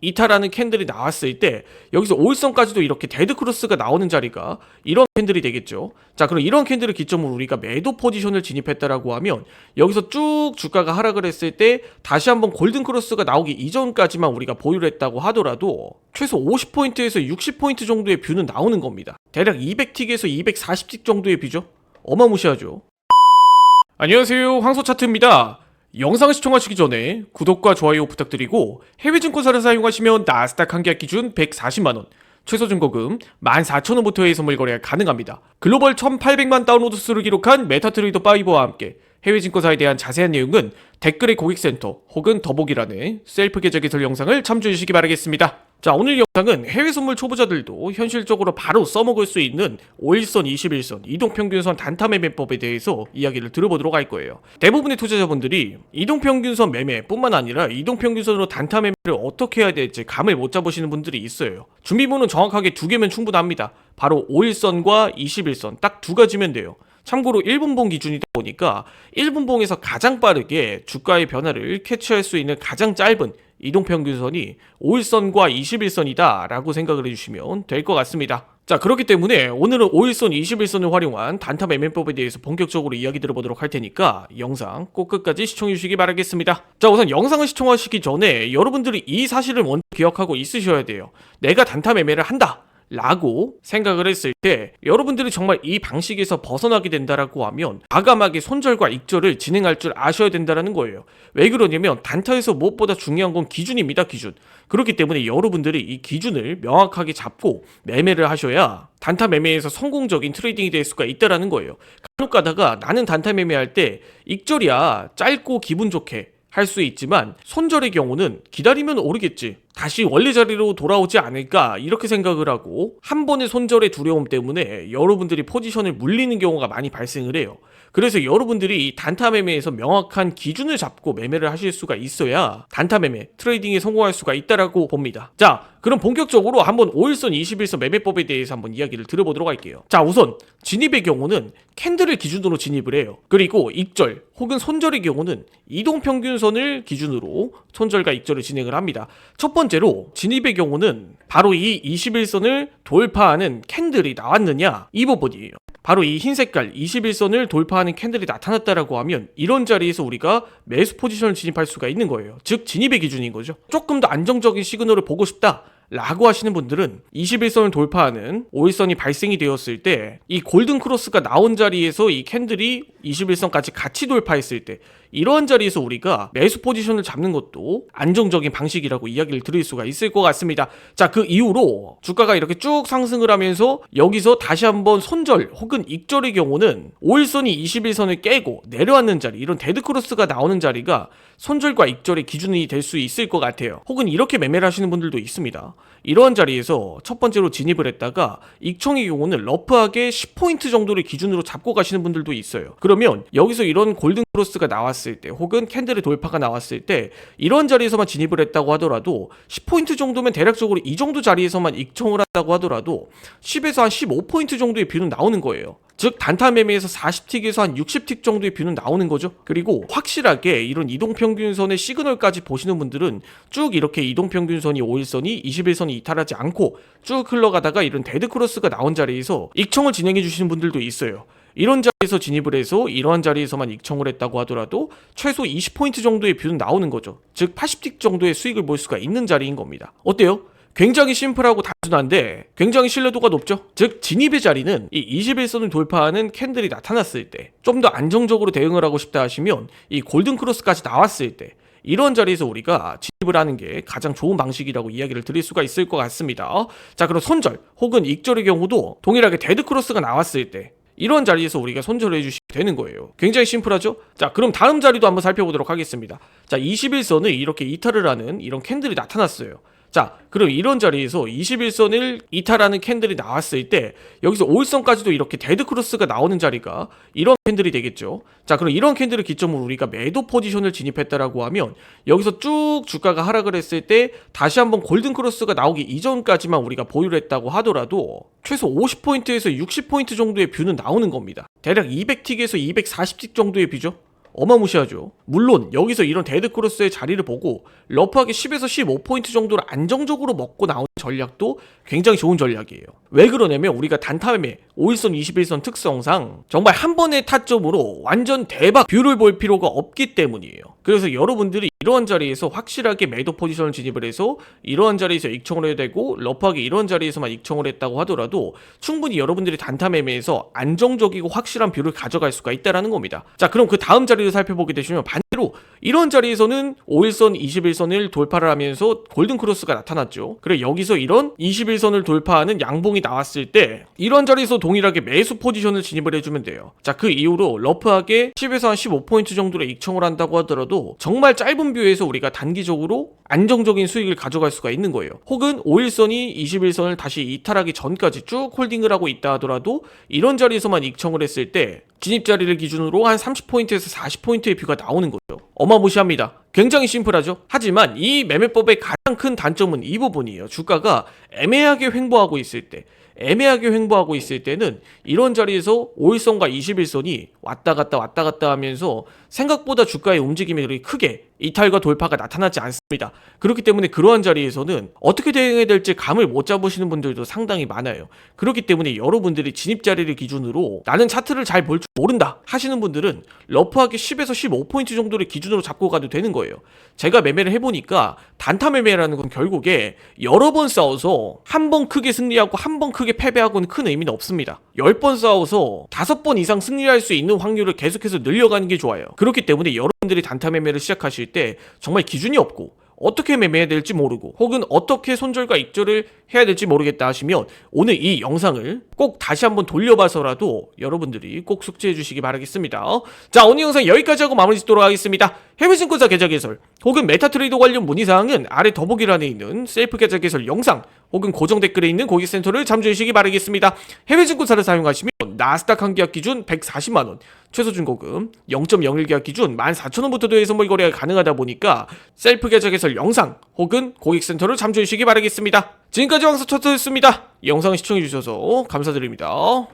이탈하는 캔들이 나왔을 때 여기서 5일선까지도 이렇게 데드크로스가 나오는 자리가 이런 캔들이 되겠죠. 자, 그럼 이런 캔들을 기점으로 우리가 매도 포지션을 진입했다라고 하면 여기서 쭉 주가가 하락을 했을 때 다시 한번 골든크로스가 나오기 이전까지만 우리가 보유를 했다고 하더라도 최소 50포인트에서 60포인트 정도의 뷰는 나오는 겁니다. 대략 200틱에서 240틱 정도의 뷰죠. 어마무시하죠. 안녕하세요, 황소차트입니다. 영상을 시청하시기 전에 구독과 좋아요 부탁드리고 해외 증권사를 사용하시면 나스닥 한 계약 기준 140만원, 최소 증거금 14,000원부터의 선물 거래가 가능합니다. 글로벌 1,800만 다운로드 수를 기록한 메타트레이더 5와 함께 해외 증권사에 대한 자세한 내용은 댓글의 고객센터 혹은 더보기란에 셀프 계좌 개설 영상을 참조해 주시기 바라겠습니다. 자, 오늘 영상은 해외 선물 초보자들도 현실적으로 바로 써먹을 수 있는 5일선, 21선, 이동평균선 단타 매매법에 대해서 이야기를 들어보도록 할 거예요. 대부분의 투자자분들이 이동평균선 매매뿐만 아니라 이동평균선으로 단타 매매를 어떻게 해야 될지 감을 못 잡으시는 분들이 있어요. 준비물은 정확하게 두 개면 충분합니다. 바로 5일선과 21선 딱 두 가지면 돼요. 참고로 1분봉 기준이다 보니까 1분봉에서 가장 빠르게 주가의 변화를 캐치할 수 있는 가장 짧은 이동평균선이 5일선과 21선이다 라고 생각을 해주시면 될 것 같습니다. 자, 그렇기 때문에 오늘은 5일선, 21선을 활용한 단타 매매법에 대해서 본격적으로 이야기 들어보도록 할 테니까 영상 꼭 끝까지 시청해 주시기 바라겠습니다. 자, 우선 영상을 시청하시기 전에 여러분들이 이 사실을 먼저 기억하고 있으셔야 돼요. 내가 단타 매매를 한다 라고 생각을 했을 때 여러분들이 정말 이 방식에서 벗어나게 된다라고 하면 과감하게 손절과 익절을 진행할 줄 아셔야 된다라는 거예요. 왜 그러냐면 단타에서 무엇보다 중요한 건 기준입니다. 기준. 그렇기 때문에 여러분들이 이 기준을 명확하게 잡고 매매를 하셔야 단타 매매에서 성공적인 트레이딩이 될 수가 있다라는 거예요. 간혹 가다가 나는 단타 매매할 때 익절이야 짧고 기분 좋게 할 수 있지만 손절의 경우는 기다리면 오르겠지, 다시 원래 자리로 돌아오지 않을까 이렇게 생각을 하고 한 번의 손절의 두려움 때문에 여러분들이 포지션을 물리는 경우가 많이 발생을 해요. 그래서 여러분들이 이 단타 매매에서 명확한 기준을 잡고 매매를 하실 수가 있어야 단타 매매, 트레이딩에 성공할 수가 있다라고 봅니다. 자, 그럼 본격적으로 한번 5일선, 21선 매매법에 대해서 한번 이야기를 들어보도록 할게요. 자, 우선 진입의 경우는 캔들을 기준으로 진입을 해요. 그리고 익절 혹은 손절의 경우는 이동평균선을 기준으로 손절과 익절을 진행을 합니다. 첫 번째로 진입의 경우는 바로 이 21선을 돌파하는 캔들이 나왔느냐, 이 부분이에요. 바로 이 흰 색깔 21선을 돌파하는 캔들이 나타났다라고 하면 이런 자리에서 우리가 매수 포지션을 진입할 수가 있는 거예요. 즉 진입의 기준인 거죠. 조금 더 안정적인 시그널을 보고 싶다 라고 하시는 분들은 21선을 돌파하는 5일선이 발생이 되었을 때 이 골든크로스가 나온 자리에서 이 캔들이 21선까지 같이 돌파했을 때 이러한 자리에서 우리가 매수 포지션을 잡는 것도 안정적인 방식이라고 이야기를 드릴 수가 있을 것 같습니다. 자, 그 이후로 주가가 이렇게 쭉 상승을 하면서 여기서 다시 한번 손절 혹은 익절의 경우는 5일선이 21선을 깨고 내려왔는 자리, 이런 데드크로스가 나오는 자리가 손절과 익절의 기준이 될 수 있을 것 같아요. 혹은 이렇게 매매를 하시는 분들도 있습니다. 이러한 자리에서 첫 번째로 진입을 했다가 익청의 경우는 러프하게 10포인트 정도를 기준으로 잡고 가시는 분들도 있어요. 그러면 여기서 이런 골든크로스가 나왔을 때 혹은 캔들의 돌파가 나왔을 때 이런 자리에서만 진입을 했다고 하더라도 10포인트 정도면 대략적으로 이 정도 자리에서만 익청을 한다고 하더라도 10에서 한 15포인트 정도의 뷰는 나오는 거예요. 즉 단타 매매에서 40틱에서 한 60틱 정도의 뷰는 나오는 거죠. 그리고 확실하게 이런 이동평균선의 시그널까지 보시는 분들은 쭉 이렇게 이동평균선이 5일선이 21선이 이탈하지 않고 쭉 흘러가다가 이런 데드크로스가 나온 자리에서 익청을 진행해 주시는 분들도 있어요. 이런 자리에서 진입을 해서 이러한 자리에서만 익청을 했다고 하더라도 최소 20포인트 정도의 뷰는 나오는 거죠. 즉 80틱 정도의 수익을 볼 수가 있는 자리인 겁니다. 어때요? 굉장히 심플하고 단순한데 굉장히 신뢰도가 높죠. 즉 진입의 자리는 이 21선을 돌파하는 캔들이 나타났을 때 좀 더 안정적으로 대응을 하고 싶다 하시면 이 골든크로스까지 나왔을 때 이런 자리에서 우리가 진입을 하는 게 가장 좋은 방식이라고 이야기를 드릴 수가 있을 것 같습니다. 자, 그럼 손절 혹은 익절의 경우도 동일하게 데드크로스가 나왔을 때 이런 자리에서 우리가 손절을 해주시면 되는 거예요. 굉장히 심플하죠? 자, 그럼 다음 자리도 한번 살펴보도록 하겠습니다. 자, 21선을 이렇게 이탈을 하는 이런 캔들이 나타났어요. 자, 그럼 이런 자리에서 21선을 이탈하는 캔들이 나왔을 때 여기서 5일선까지도 이렇게 데드크로스가 나오는 자리가 이런 캔들이 되겠죠. 자, 그럼 이런 캔들을 기점으로 우리가 매도 포지션을 진입했다라고 하면 여기서 쭉 주가가 하락을 했을 때 다시 한번 골든크로스가 나오기 이전까지만 우리가 보유를 했다고 하더라도 최소 50포인트에서 60포인트 정도의 뷰는 나오는 겁니다. 대략 200틱에서 240틱 정도의 뷰죠. 어마무시하죠. 물론 여기서 이런 데드크로스의 자리를 보고 러프하게 10에서 15포인트 정도를 안정적으로 먹고 나오는 전략도 굉장히 좋은 전략이에요. 왜 그러냐면 우리가 단타매매 5일선 21선 특성상 정말 한 번의 타점으로 완전 대박 뷰를 볼 필요가 없기 때문이에요. 그래서 여러분들이 이러한 자리에서 확실하게 매도 포지션을 진입을 해서 이러한 자리에서 익청을 해야 되고 러프하게 이런 자리에서만 익청을 했다고 하더라도 충분히 여러분들이 단타 매매에서 안정적이고 확실한 뷰를 가져갈 수가 있다라는 겁니다. 자, 그럼 그 다음 자리를 살펴보게 되시면 반대로 이런 자리에서는 5일선 21선을 돌파를 하면서 골든크로스가 나타났죠. 그래 여기서 이런 21선을 돌파하는 양봉이 나왔을 때 이런 자리에서 동일하게 매수 포지션을 진입을 해주면 돼요. 자, 그 이후로 러프하게 10에서 한 15포인트 정도로 익청을 한다고 하더라도 정말 짧은 뷰에서 우리가 단기적으로 안정적인 수익을 가져갈 수가 있는 거예요. 혹은 5일선이 21선을 다시 이탈하기 전까지 쭉 홀딩을 하고 있다 하더라도 이런 자리에서만 익청을 했을 때 진입 자리를 기준으로 한 30포인트에서 40포인트의 뷰가 나오는 거죠. 어마무시합니다. 굉장히 심플하죠. 하지만 이 매매법의 가장 큰 단점은 이 부분이에요. 주가가 애매하게 횡보하고 있을 때는 이런 자리에서 5일선과 21선이 왔다 갔다 하면서 생각보다 주가의 움직임이 그렇게 크게 이탈과 돌파가 나타나지 않습니다. 그렇기 때문에 그러한 자리에서는 어떻게 대응해야 될지 감을 못 잡으시는 분들도 상당히 많아요. 그렇기 때문에 여러분들이 진입 자리를 기준으로 나는 차트를 잘 볼 줄 모른다 하시는 분들은 러프하게 10에서 15포인트 정도를 기준으로 잡고 가도 되는 거예요. 제가 매매를 해보니까 단타 매매라는 건 결국에 여러 번 싸워서 한 번 크게 승리하고 한 번 크게 패배하고는 큰 의미는 없습니다. 10번 싸워서 5번 이상 승리할 수 있는 확률을 계속해서 늘려가는 게 좋아요. 그렇기 때문에 여러분들이 단타 매매를 시작하실 때 정말 기준이 없고 어떻게 매매해야 될지 모르고 혹은 어떻게 손절과 익절을 해야 될지 모르겠다 하시면 오늘 이 영상을 꼭 다시 한번 돌려봐서라도 여러분들이 꼭 숙지해 주시기 바라겠습니다. 자, 오늘 영상 여기까지 하고 마무리 짓도록 하겠습니다. 해외증권사 계좌 개설 혹은 메타트레이더 관련 문의사항은 아래 더보기란에 있는 셀프 계좌 개설 영상 혹은 고정 댓글에 있는 고객센터를 참조해 주시기 바라겠습니다. 해외증권사를 사용하시면 나스닥 한 계약 기준 140만원, 최소 준거금 0.01 계약 기준 14,000원부터 대외 선물 거래가 가능하다 보니까 셀프 계좌 개설 영상 혹은 고객센터를 참조해 주시기 바라겠습니다. 지금까지 왕사처트였습니다. 영상을 시청해 주셔서 감사드립니다.